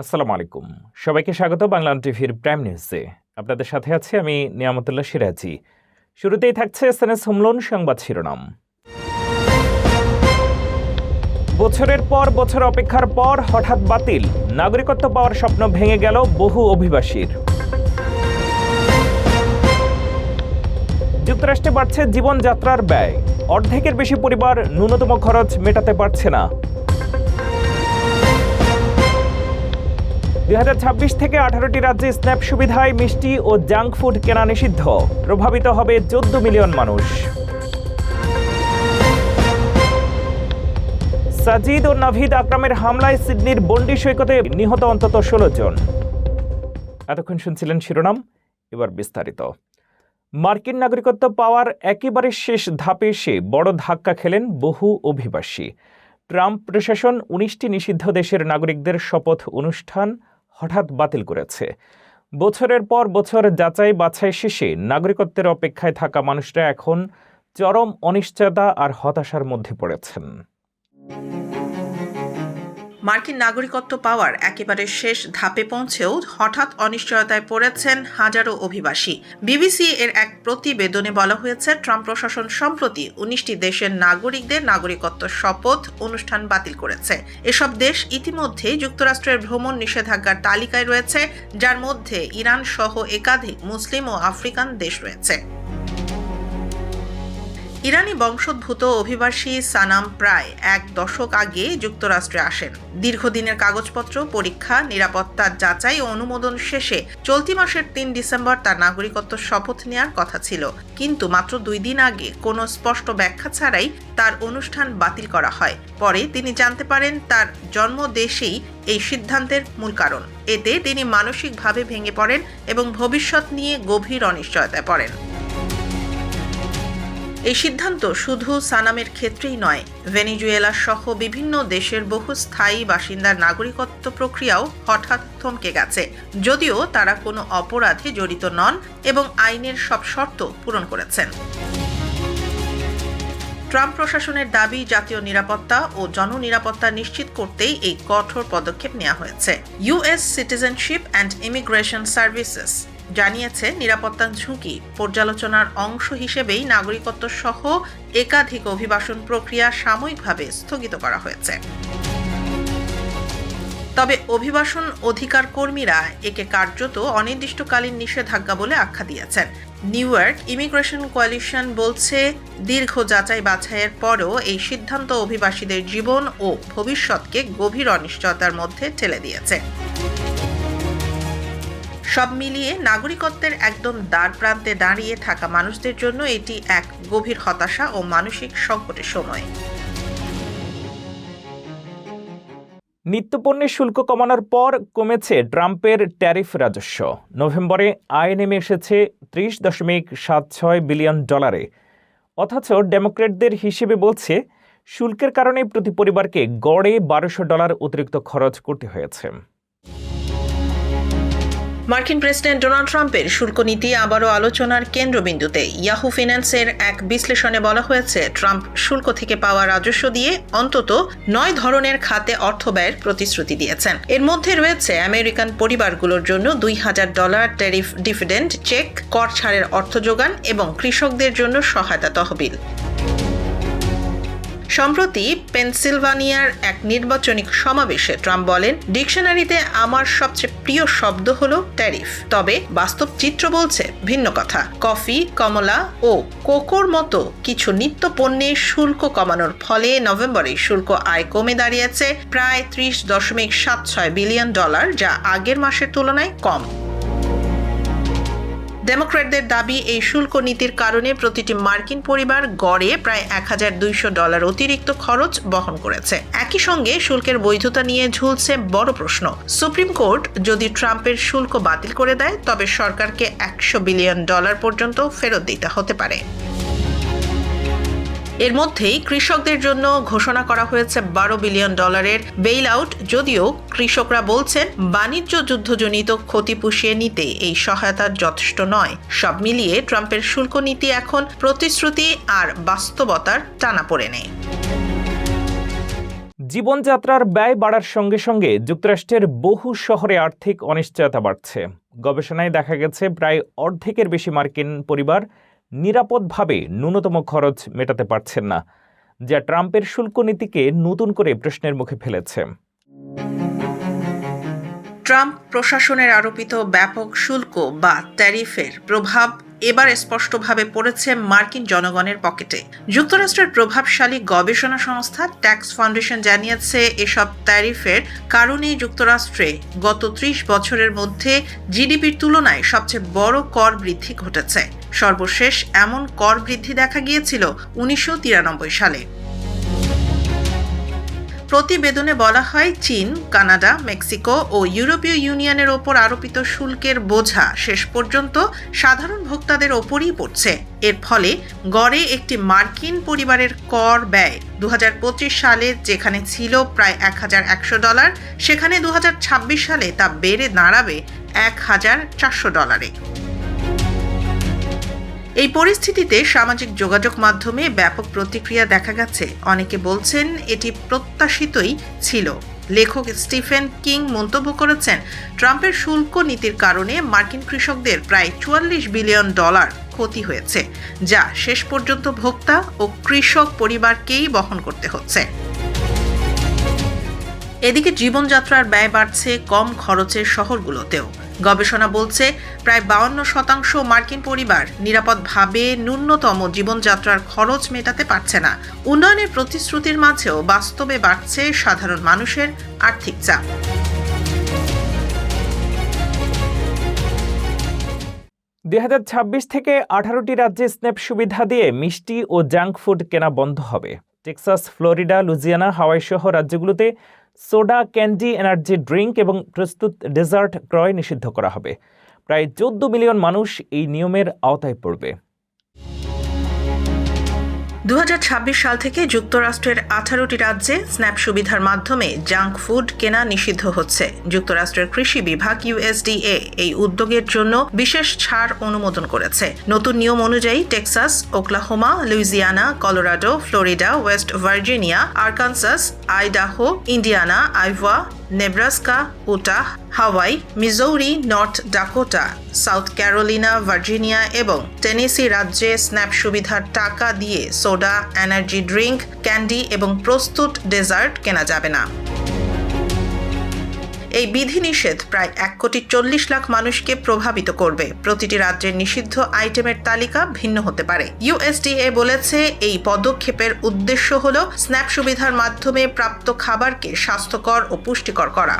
আসসালামু আলাইকুম। সবাইকে স্বাগত বাংলা টিভির প্রাইম নিউজে। আপনাদের সাথে আছি আমি নিয়ামতুল্লাহ সিরাজি। শুরুতেই থাকছে এসএনএস হোমলোন সংবাদ শিরোনাম। বছরের পর বছর অপেক্ষার পর হঠাৎ বাতিল, নাগরিকত্ব পাওয়ার স্বপ্ন ভেঙে গেল বহু অভিবাসীর। যুক্তরাষ্ট্রে বাড়ছে জীবনযাত্রার ব্যয়, অর্ধেকের বেশি পরিবার ন্যূনতম খরচ মেটাতে পারছে না। 2026 থেকে 18টি রাজ্যে স্ন্যাপ সুবিধায় মিষ্টি ও জাঙ্ক ফুড কেনা নিষিদ্ধ, প্রভাবিত হবে 14 মিলিয়ন মানুষ। সাজিদ ও নাভিদ আকরামের হামলায় সিডনির বন্ডি সৈকতে নিহত অন্তত 16 জন। এতক্ষণ শুনছিলেন শিরোনাম, এবার বিস্তারিত। মার্কিন নাগরিকত্ব পাওয়ার একেবারে শেষ ধাপে এসে বড় ধাক্কা খেলেন বহু অভিবাসী। ট্রাম্প প্রশাসন 19টি নিষিদ্ধ দেশের নাগরিকদের শপথ অনুষ্ঠান হঠাৎ বাতিল করেছে। বছরের পর বছর যাচাই বাছাই শেষে নাগরিকত্বের অপেক্ষায় থাকা মানুষরা এখন চরম অনিশ্চয়তা আর হতাশার মধ্যে পড়েছেন। মার্কিন নাগরিকত্ব পাওয়ার একেবারে শেষ ধাপে পৌঁছেও হঠাৎ অনিশ্চয়তায় পড়েছেন হাজারো অভিবাসী। বিবিসি এর এক প্রতিবেদনে বলা হয়েছে, ট্রাম্প প্রশাসন সম্প্রতি 19টি দেশের নাগরিকদের নাগরিকত্ব শপথ অনুষ্ঠান বাতিল করেছে। এসব দেশ ইতিমধ্যে যুক্তরাষ্ট্রের ভ্রমণ নিষেধাজ্ঞার তালিকায় রয়েছে, যার মধ্যে ইরান সহ একাধিক মুসলিম ও আফ্রিকান দেশ রয়েছে। ইরানি বংশোদ্ভূত অভিবাসী সানাম প্রায় এক দশক আগে যুক্তরাষ্ট্রে আসেন। দীর্ঘদিনের কাগজপত্র পরীক্ষা, নিরাপত্তা যাচাই ও অনুমোদন শেষে চলতি মাসের 3 ডিসেম্বর তার নাগরিকত্ব শপথ নেওয়ার কথা ছিল, কিন্তু মাত্র 2 দিন আগে কোনো স্পষ্ট ব্যাখ্যা ছাড়াই তার অনুষ্ঠান বাতিল করা হয়। পরে তিনি জানতে পারেন তার জন্মদেশেই এই সিদ্ধান্তের মূল কারণ। এতে তিনি মানসিকভাবে ভেঙে পড়েন এবং ভবিষ্যৎ নিয়ে গভীর অনিশ্চয়তায় পড়েন। এই সিদ্ধান্ত শুধু সানামের ক্ষেত্রেই নয়, ভেনেজুয়েলা সহ বিভিন্ন দেশের বহু স্থায়ী বাসিন্দার নাগরিকত্ব প্রক্রিয়াও হঠাৎ থমকে গেছে, যদিও তারা কোনো অপরাধে জড়িত নন এবং আইনের সব শর্ত পূরণ করেছেন। ট্রাম্প প্রশাসনের দাবি, জাতীয় নিরাপত্তা ও জননিরাপত্তা নিশ্চিত করতেই এই কঠোর পদক্ষেপ নেওয়া হয়েছে। US citizenship and immigration services জানিয়েছে, নিরাপত্তা ঝুঁকি পর্যালোচনার অংশ হিসেবেই নাগরিকত্ব সহ একাধিক অভিবাসন প্রক্রিয়া সাময়িকভাবে স্থগিত করা হয়েছে। তবে অভিবাসন অধিকার কর্মীরা একে কার্যত অনির্দিষ্টকালীন নিষেধাজ্ঞা বলে আখ্যা দিয়েছেন। নিউ ইয়র্ক ইমিগ্রেশন কোয়ালিশন বলছে, দীর্ঘ যাচাই বাছাইয়ের পরও এই সিদ্ধান্ত অভিবাসীদের জীবন ও ভবিষ্যৎকে গভীর অনিশ্চয়তার মধ্যে ঠেলে দিয়েছে। সব মিলিয়ে নাগরিকত্বের একদম দ্বার প্রান্তে দাঁড়িয়ে থাকা মানুষদের জন্য এটি এক গভীর হতাশা ও মানসিক সংকটের সময়। নিত্যপণ্যের শুল্ক কমানোর পর কমেছে ট্রাম্পের ট্যারিফ রাজস্ব। নভেম্বরে আয় নেমে এসেছে $30.76 বিলিয়ন। অথচ ডেমোক্র্যাটদের হিসেবে বলছে, শুল্কের কারণে প্রতি পরিবারকে গড়ে $1200 অতিরিক্ত খরচ করতে হয়েছে। মার্কিন প্রেসিডেন্ট ডোনাল্ড ট্রাম্পের শুল্ক নীতি আবারও আলোচনার কেন্দ্রবিন্দুতে। ইয়াহু ফিন্যান্সের এক বিশ্লেষণে বলা হয়েছে, ট্রাম্প শুল্ক থেকে পাওয়া রাজস্ব দিয়ে অন্তত 9 ধরনের খাতে অর্থ ব্যয়ের প্রতিশ্রুতি দিয়েছেন। এর মধ্যে রয়েছে আমেরিকান পরিবারগুলোর জন্য $2000 ট্যারিফ ডিভিডেন্ড চেক, কর ছাড়ের অর্থ যোগান এবং কৃষকদের জন্য সহায়তা তহবিল। সম্প্রতি পেনসিলভানিয়ার এক নির্বাচনী সমাবেশে ট্রাম্প বলেন, ডিকশনারিতে আমার সবচেয়ে প্রিয় শব্দ হলো ট্যারিফ, তবে বাস্তব চিত্র বলছে ভিন্ন কথা। কফি, কমলা ও কোকোর মতো কিছু নিত্য পণ্যে শুল্ক কমানোর ফলে নভেম্বরে শুল্ক আয় কমে দাঁড়িয়েছে প্রায় $30.76 বিলিয়ন, যা আগের মাসের তুলনায় কম। ডেমোক্র্যাটদের দাবি, এই শুল্ক নীতির কারণে প্রতিটি মার্কিন পরিবার গড়ে প্রায় $1200 অতিরিক্ত খরচ বহন করেছে। একই সঙ্গে শুল্কের বৈধতা নিয়ে ঝুলছে বড় প্রশ্ন। সুপ্রিম কোর্ট যদি ট্রাম্পের শুল্ক বাতিল করে দেয়, তবে সরকারকে $100 বিলিয়ন পর্যন্ত ফেরত দিতে হতে পারে। এর মধ্যেই কৃষকদের জন্য ঘোষণা করা হয়েছে $12 বিলিয়ন বেইল আউট, যদিও কৃষকরা বলছেন বাণিজ্য যুদ্ধজনিত ক্ষতি পুষিয়ে নিতে এই সহায়তা যথেষ্ট নয়। সব মিলিয়ে ট্রাম্পের শুল্ক নীতি এখন প্রতিশ্রুতি আর বাস্তবতার টানাপোড়েনে। জীবনযাত্রার ব্যয় বাড়ার সঙ্গে সঙ্গে যুক্তরাষ্ট্রের বহু শহরে আর্থিক অনিশ্চয়তা বাড়ছে। গবেষণায় দেখা গেছে প্রায় অর্ধেকের বেশি মার্কিন পরিবার নিরাপদভাবে ন্যূনতম খরচ মেটাতে পারছেন না, যা ট্রাম্পের শুল্ক নীতিকে নতুন করে প্রশ্নের মুখে ফেলেছে। ট্রাম্প প্রশাসনের আরোপিত ব্যাপক শুল্ক বা ট্যারিফের প্রভাব এবার স্পষ্টভাবে পড়েছে মার্কিন জনগণের পকেটে। যুক্তরাষ্ট্রের প্রভাবশালী গবেষণা সংস্থা ট্যাক্স ফাউন্ডেশন জানিয়েছে, এসব ট্যারিফের কারণে যুক্তরাষ্ট্রে গত ৩০ বছরের মধ্যে জিডিপির তুলনায় সবচেয়ে বড় কর বৃদ্ধি ঘটেছে। সর্বশেষ এমন কর বৃদ্ধি দেখা গিয়েছিল ১৯৯৩ সালে। প্রতিবেদনে বলা হয়, চীন, কানাডা, মেক্সিকো ও ইউরোপীয় ইউনিয়নের ওপর আরোপিত শুল্কের বোঝা শেষ পর্যন্ত সাধারণ ভোক্তাদের ওপরই পড়ছে। এর ফলে গড়ে একটি মার্কিন পরিবারের কর ব্যয় ২০২৫ সালে যেখানে ছিল প্রায় $১,১০০, সেখানে ২০২৬ সালে তা বেড়ে দাঁড়াবে $১,৪০০। এই পরিস্থিতিতে সামাজিক যোগাযোগ মাধ্যমে ব্যাপক প্রতিক্রিয়া দেখা গেছে। অনেকে বলছেন এটি প্রত্যাশিতই ছিল। লেখক স্টিফেন কিং মন্তব্য করেছেন, ট্রাম্পের শুল্ক নীতির কারণে মার্কিন কৃষকদের প্রায় $৪৪ বিলিয়ন ক্ষতি হয়েছে, যা শেষ পর্যন্ত ভোক্তা ও কৃষক পরিবারকেই বহন করতে হচ্ছে। এদিকে জীবনযাত্রার ব্যয় বাড়ছে কম খরচের শহরগুলোতেও। গবেষণা বলছে, প্রায় ৫২% মার্কিন পরিবার নিরাপদভাবে ন্যূনতম জীবনযাত্রার খরচ মেটাতে পারছে না। উন্নয়নের প্রতিশ্রুতির মাঝেও বাস্তবে বাড়ছে সাধারণ মানুষের আর্থিক চাপ। ২০২৬ থেকে ১৮টি রাজ্যে স্ন্যাপ সুবিধা দিয়ে মিষ্টি ও জাঙ্ক ফুড কেনা বন্ধ হবে। টেক্সাস, ফ্লোরিডা, লুজিয়ানা, হাওয়াই সহ রাজ্যগুলোতে সোডা, ক্যান্ডি, এনার্জি ড্রিঙ্ক এবং প্রস্তুত ডেজার্ট ক্রয় নিষিদ্ধ করা হবে। প্রায় ১৪ মিলিয়ন মানুষ এই নিয়মের আওতায় পড়বে। ২০২৬ সাল থেকে যুক্তরাষ্ট্রের ১৮টি রাজ্যে স্ন্যাপ সুবিধার মাধ্যমে জাঙ্ক ফুড কেনা নিষিদ্ধ হচ্ছে। যুক্তরাষ্ট্রের কৃষি বিভাগ USDA এই উদ্যোগের জন্য বিশেষ ছাড় অনুমোদন করেছে। নতুন নিয়ম অনুযায়ী Texas, Oklahoma, Louisiana, Colorado, Florida, West Virginia, Arkansas, Idaho, Indiana, Iowa, Nebraska, Utah, Hawaii, Missouri, North Dakota, South Carolina, Virginia এবং টেনেসি রাজ্যে স্ন্যাপ সুবিধার টাকা দিয়ে সোডা, এনার্জি ড্রিঙ্ক, ক্যান্ডি এবং প্রস্তুত ডেজার্ট কেনা যাবে না। এই বিধিনিষেধ প্রায় ১,৪০,০০,০০০ মানুষকে প্রভাবিত করবে। প্রতিটি রাজ্যের নিষিদ্ধ আইটেমের তালিকা ভিন্ন হতে পারে। USDA বলেছে, এই পদক্ষেপের উদ্দেশ্য হল স্ন্যাপ সুবিধার মাধ্যমে প্রাপ্ত খাবারকে স্বাস্থ্যকর ও পুষ্টিকর করা।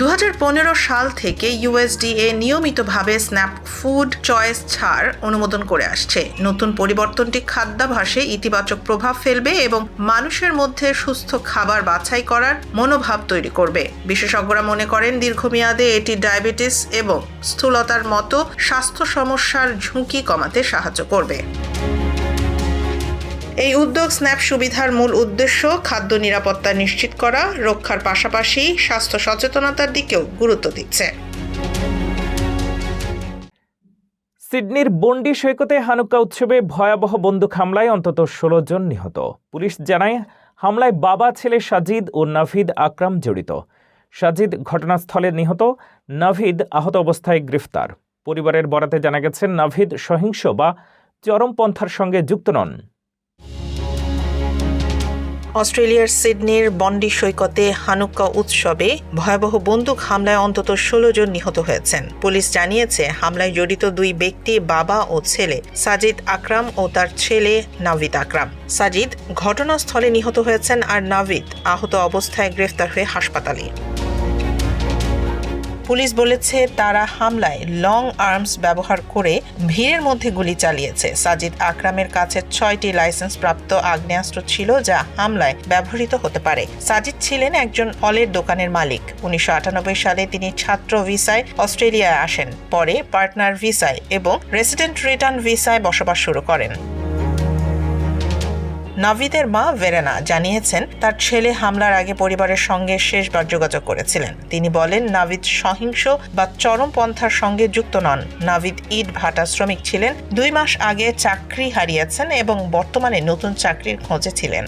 ২০১৫ সাল থেকে USDA নিয়মিতভাবে স্ন্যাপ ফুড চয়েস ছাড় অনুমোদন করে আসছে। নতুন পরিবর্তনটি খাদ্যাভ্যাসে ইতিবাচক প্রভাব ফেলবে এবং মানুষের মধ্যে সুস্থ খাবার বাছাই করার মনোভাব তৈরি করবে। বিশেষজ্ঞরা মনে করেন, দীর্ঘমেয়াদে এটি ডায়াবেটিস এবং স্থূলতার মতো স্বাস্থ্য সমস্যার ঝুঁকি কমাতে সাহায্য করবে। এই উদ্যোগ স্ন্যাপ সুবিধার মূল উদ্দেশ্য খাদ্য নিরাপত্তা নিশ্চিত করা, রক্ষার পাশাপাশি স্বাস্থ্য সচেতনতার দিকেও গুরুত্ব দিচ্ছে। সিডনির বন্ডি সৈকতে হানুক্কা উৎসবে ভয়াবহ বন্দুক হামলায় অন্তত ১৬ জন নিহত। পুলিশ জানায়, হামলায় বাবা ছেলে সাজিদ ও নাভিদ আকরাম জড়িত। সাজিদ ঘটনাস্থলে নিহত, নাভিদ আহত অবস্থায় গ্রেফতার। পরিবারের বরাতে জানা গেছে, নাভিদ সহিংস বা চরমপন্থার সঙ্গে যুক্ত নন। অস্ট্রেলিয়ার সিডনির বন্ডি সৈকতে হানুক্কা উৎসবে ভয়াবহ বন্দুক হামলায় অন্তত ১৬ জন নিহত হয়েছেন। পুলিশ জানিয়েছে, হামলায় জড়িত ২ ব্যক্তি বাবা ও ছেলে, সাজিদ আকরাম ও তার ছেলে নাভিদ আকরাম। সাজিদ ঘটনাস্থলে নিহত হয়েছেন আর নাভিদ আহত অবস্থায় গ্রেফতার হয়ে হাসপাতালে। পুলিশ বলেছে, তারা হামলায় লং আর্মস ব্যবহার করে ভিড়ের মধ্যে গুলি চালিয়েছে। সাজিদ আকরামের কাছে ৬টি লাইসেন্সপ্রাপ্ত আগ্নেয়াস্ত্র ছিল, যা হামলায় ব্যবহৃত হতে পারে। সাজিদ ছিলেন একজন ফলের দোকানের মালিক। ১৯৯৮ সালে তিনি ছাত্র ভিসায় অস্ট্রেলিয়ায় আসেন। পরে পার্টনার ভিসায় এবং রেসিডেন্ট রিটার্ন ভিসায় বসবাস শুরু করেন। নাভিদের মা ভেরেনা জানিয়েছেন, তার ছেলে হামলার আগে পরিবারের সঙ্গে শেষবার যোগাযোগ করেছিলেন। তিনি বলেন, নাভিদ সহিংস বা চরমপন্থার সঙ্গে যুক্ত নন। নাভিদ ইট ভাটা শ্রমিক ছিলেন। ২ মাস আগে চাকরি হারিয়েছেন এবং বর্তমানে নতুন চাকরির খোঁজে ছিলেন।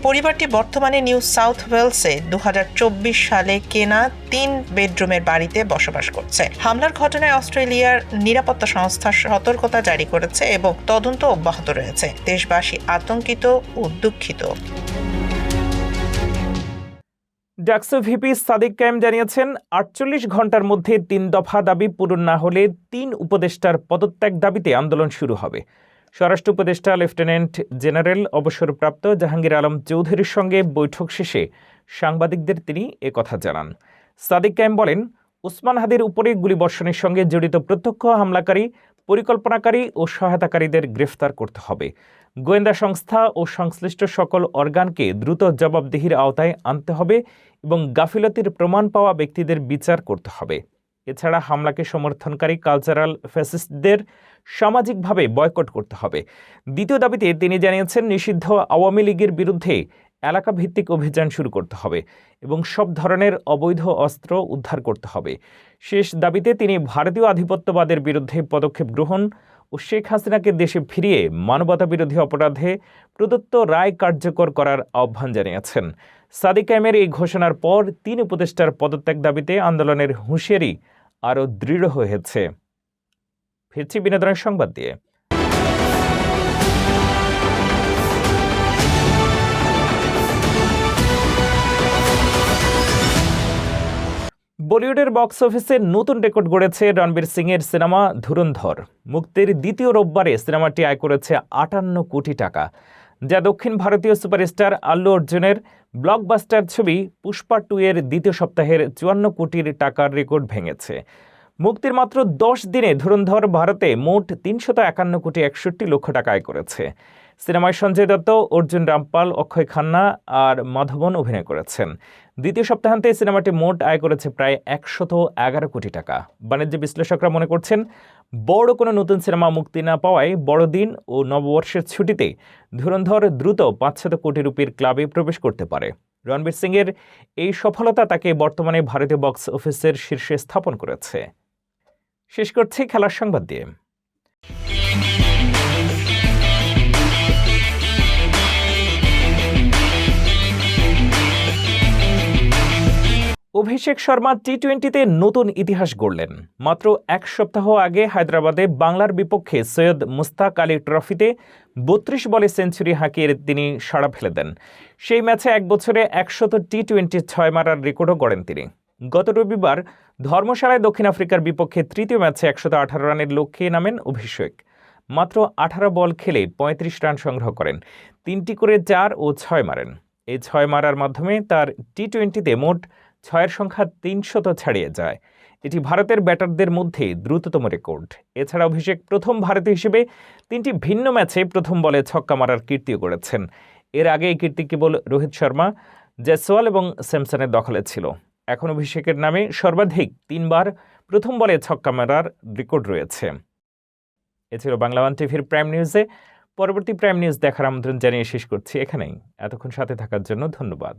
পরিবারটি বর্তমানে নিউ সাউথ ওয়েলসে 2024 সালে কেনা 3 বেডরুমের বাড়িতে বসবাস করছে। হামলার ঘটনায় অস্ট্রেলিয়ার নিরাপত্তা সংস্থা সতর্কতা জারি করেছে এবং তদন্ত অব্যাহত রয়েছে। দেশবাসী আতঙ্কিত ও দুঃখিত। ডাকসু ভিপি সাদিক কায়েম জানিয়েছেন 48 ঘন্টার মধ্যে 3 দফা দাবি পূরণ না হলে 3 উপদেষ্টার পদত্যাগ দাবিতে আন্দোলন শুরু হবে। স্বরাষ্ট্র উপদেষ্টা লেফটেন্যান্ট জেনারেল অবসরপ্রাপ্ত জাহাঙ্গীর আলম চৌধুরীর সঙ্গে বৈঠক শেষে সাংবাদিকদের তিনি একথা জানান। সাদিক কায়েম বলেন, ওসমান হাদির উপরে গুলিবর্ষণের সঙ্গে জড়িত প্রত্যক্ষ হামলাকারী, পরিকল্পনাকারী ও সহায়তাকারীদের গ্রেফতার করতে হবে। গোয়েন্দা সংস্থা ও সংশ্লিষ্ট সকল অর্গানকে দ্রুত জবাবদিহির আওতায় আনতে হবে এবং গাফিলতির প্রমাণ পাওয়া ব্যক্তিদের বিচার করতে হবে। এছাড়া হামলাকে সমর্থনকারী কালচারাল ফ্যাসিস্টদের সামাজিকভাবে বয়কট করতে হবে। দ্বিতীয় দাবিতে তিনি জানিয়েছেন, নিষিদ্ধ আওয়ামী লীগের বিরুদ্ধে এলাকাভিত্তিক অভিযান শুরু করতে হবে এবং সব ধরনের অবৈধ অস্ত্র উদ্ধার করতে হবে। শেষ দাবিতে তিনি ভারতীয় আধিপত্যবাদের বিরুদ্ধে পদক্ষেপ গ্রহণ ও শেখ হাসিনাকে দেশে ফিরিয়ে মানবতাবিরোধী অপরাধে প্রদত্ত রায় কার্যকর করার আহ্বান জানিয়েছেন। সাদিক কায়েমের এই ঘোষণার পর 3 উপদেষ্টার পদত্যাগ দাবিতে আন্দোলনের হুঁশিয়ারি আরও দৃঢ় হয়েছে। ফিরছি বিনোদনের সংবাদ দিয়ে। বলিউডের বক্স অফিসে নতুন রেকর্ড গড়েছে রণবীর সিং এর সিনেমা ধুরন্ধর। মুক্তির দ্বিতীয় রোববারে সিনেমাটি আয় করেছে 58 কোটি টাকা, যা দক্ষিণ ভারতীয় সুপারস্টার আল্লু অর্জুনের ব্লকবাস্টার ছবি পুষ্পা 2 এর দ্বিতীয় সপ্তাহের 54 কোটি টাকার রেকর্ড ভেঙেছে। মুক্তির মাত্র 10 দিনে ধুরন্ধর ভারতে মোট 351 কোটি 61 লক্ষ টাকা আয় করেছে। সিনেমায় সঞ্জয় দত্ত, অর্জুন রামপাল, অক্ষয় খান্না আর মাধবন অভিনয় করেছেন। দ্বিতীয় সপ্তাহান্তে সিনেমাটি মোট আয় করেছে প্রায় 111 কোটি টাকা। বাণিজ্য বিশ্লেষকরা মনে করছেন, বড় কোনো নতুন সিনেমা মুক্তি না পাওয়ায় বড়দিন ও নববর্ষের ছুটিতে ধুরন্ধর দ্রুত 500 কোটি রুপির ক্লাবে প্রবেশ করতে পারে। রণবীর সিং এর এই সফলতা তাকে বর্তমানে ভারতীয় বক্স অফিসের শীর্ষে স্থাপন করেছে। শেষ করছি খেলার সংবাদ দিয়ে। অভিষেক শর্মা টি-20তে নতুন ইতিহাস গড়লেন। মাত্র 1 সপ্তাহ আগে হায়দ্রাবাদে বাংলার বিপক্ষে সৈয়দ মুস্তাক আলী ট্রফিতে 32 বলে সেঞ্চুরি হাঁকিয়ে তিনি সাড়া ফেলে দেন। সেই ম্যাচে 1 বছরে 100 টি-20 6 মারার রেকর্ডও গড়েন তিনি। গত রবিবার ধর্মশালায় দক্ষিণ আফ্রিকার বিপক্ষে তৃতীয় ম্যাচে 118 রানের লক্ষ্যে নামেন অভিষেক। মাত্র 18 বল খেলে 35 রান সংগ্রহ করেন, 3টি করে 4 ও 6 মারেন। এই 6 মারার মাধ্যমে তার টি-20তে মোট 6-এর সংখ্যা 300 ছাড়িয়ে যায়। এটি ভারতের ব্যাটারদের মধ্যে দ্রুততম রেকর্ড। এছাড়া অভিষেক প্রথম ভারতীয় হিসেবে 3টি ভিন্ন ম্যাচে প্রথম বলে ছক্কা মারার কীর্তিও গড়েছেন। এর আগে এই কীর্তি কেবল রোহিত শর্মা, জয়সওয়াল এবং স্যামসনের দখলে ছিল। এখন অভিষেকের নামে সর্বাধিক 3 বার প্রথম বলে ছক্কা মারার রেকর্ড রয়েছে। এ ছিল বাংলা ওয়ান টিভির প্রাইম নিউজে। পরবর্তী প্রাইম নিউজ দেখার আমন্ত্রণ জানিয়ে শেষ করছি এখানেই। এতক্ষণ সাথে থাকার জন্য ধন্যবাদ।